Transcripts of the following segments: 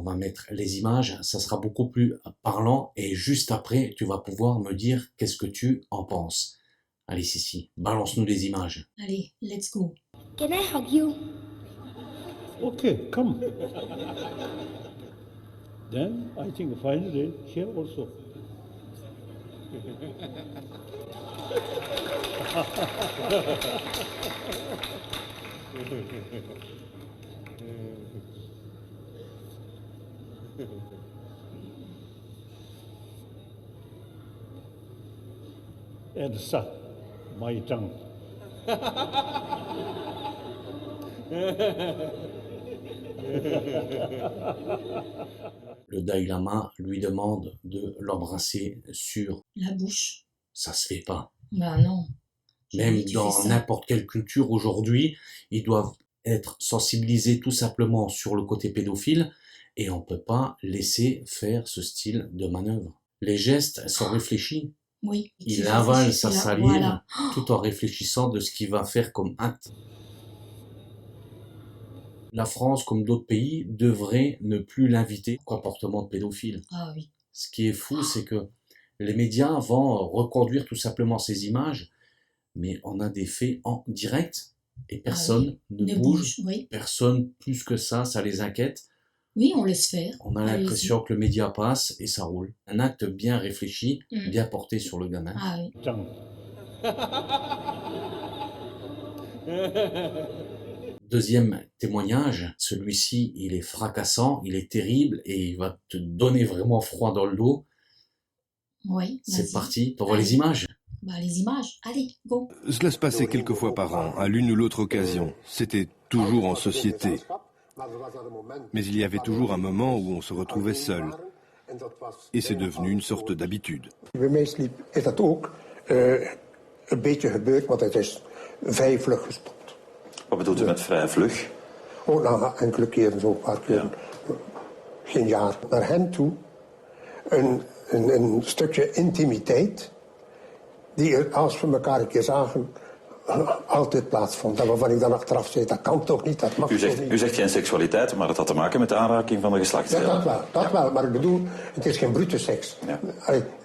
va mettre les images, ça sera beaucoup plus parlant et juste après, tu vas pouvoir me dire qu'est-ce que tu en penses. Allez, Sissi, balance-nous des images. Allez, let's go. Can I hug you? Okay, come. Then I think finally here also. And suck my tongue. Le Dalai Lama lui demande de l'embrasser sur... La bouche. Ça se fait pas. Bah non. Même Tu dans fais ça. n'importe quelle culture aujourd'hui, ils doivent être sensibilisés tout simplement sur le côté pédophile et on peut pas laisser faire ce style de manœuvre. Les gestes sont réfléchis. Oui. Il avale sa salive Voilà. tout en réfléchissant de ce qu'il va faire comme acte. La France, comme d'autres pays, devrait ne plus l'inviter au comportement de pédophile. Ah oui. Ce qui est fou, c'est que les médias vont reconduire tout simplement ces images, mais on a des faits en direct et personne ne bouge. Oui. Personne plus que ça les inquiète. Oui, on laisse faire. On a Allez-y. l'impression que le média passe et ça roule. Un acte bien réfléchi, Mm. bien porté sur le gamin. Ah oui. Tongue. Deuxième témoignage, celui-ci, il est fracassant, il est terrible et il va te donner vraiment froid dans le dos. Oui. C'est vas-y. parti, t'envoies Allez. les images. Bah les images. Allez, go. Cela se passait quelques fois par an, à l'une ou l'autre occasion. C'était toujours en société. Mais il y avait toujours un moment où on se retrouvait seul. Et c'est devenu une sorte d'habitude. Bij mij is dat ook een beetje gebeurd, want het is vrij vlug gestopt. Wat bedoelt u met vrij vlug? Ook na enkele keren, zo een paar keren. Geen jaar. Naar hen toe een stukje intimiteit, die er, als we elkaar een keer zagen, altijd plaatsvond. En waarvan ik dan achteraf zei, dat kan toch niet, dat mag toch niet. U zegt geen seksualiteit, maar dat had te maken met de aanraking van de geslachtsdelen. Ja, dat wel. Maar ik bedoel, het is geen brute seks. Ja.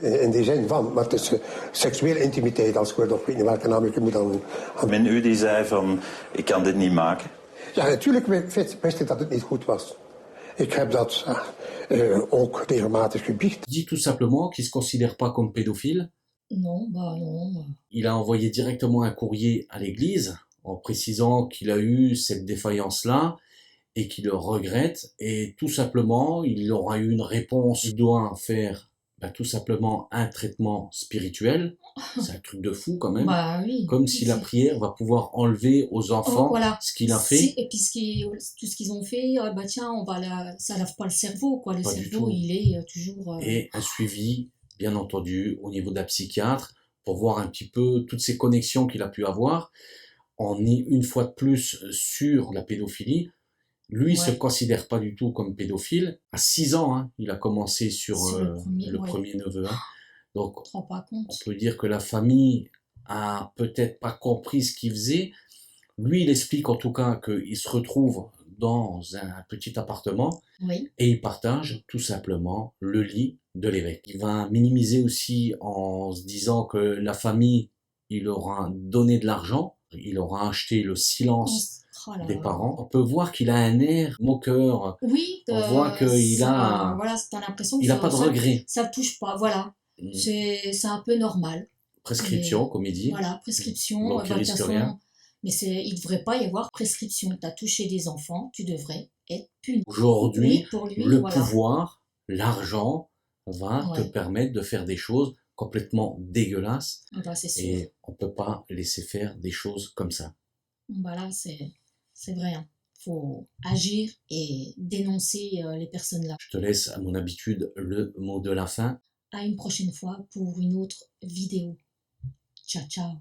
In die zin van, maar het is seksuele intimiteit, als ik weet niet welke naam ik moet dan... Men u die zei van, ik kan dit niet maken. Ja, natuurlijk wist ik dat het niet goed was. Ik heb dat ook regelmatig gebiecht. Il dit tout simplement qu'il ne se considère pas comme pédophile. Non, bah non. Il a envoyé directement un courrier à l'église en précisant qu'il a eu cette défaillance-là et qu'il le regrette. Et tout simplement, il aura eu une réponse. Il doit faire tout simplement un traitement spirituel. C'est un truc de fou quand même. Bah oui. Comme si la prière va pouvoir enlever aux enfants voilà. ce qu'il a fait. Et puis tout ce qu'ils ont fait, bah tiens, ça lave pas le cerveau, quoi. Le Pas du cerveau, tout. il est toujours... Et un suivi, bien entendu, au niveau d'un psychiatre pour voir un petit peu toutes ces connexions qu'il a pu avoir. On est une fois de plus sur la pédophilie. Lui se considère pas du tout comme pédophile. À 6 ans, hein, il a commencé sur le premier neveu. Hein. Donc, on ne se rend pas compte. On peut dire que la famille a peut-être pas compris ce qu'il faisait. Lui, il explique en tout cas qu'il se retrouve dans un petit appartement et il partage tout simplement le lit de l'évêque. Il va minimiser aussi en se disant que la famille, il aura donné de l'argent, il aura acheté le silence des parents. On peut voir qu'il a un air moqueur. Oui, on voit qu'il a... Voilà, t'as l'impression que il n'a pas de regret. Ça ne touche pas, voilà. C'est un peu normal. Prescription, comme il dit. Voilà, prescription. Donc il risque rien. Mais il ne devrait pas y avoir prescription. Tu as touché des enfants, tu devrais être puni. Aujourd'hui, le pouvoir, l'argent va te permettre de faire des choses complètement dégueulasses. Bah, et on ne peut pas laisser faire des choses comme ça. Voilà, c'est vrai. Hein. Faut agir et dénoncer les personnes là. Je te laisse, à mon habitude, le mot de la fin. À une prochaine fois pour une autre vidéo. Ciao, ciao.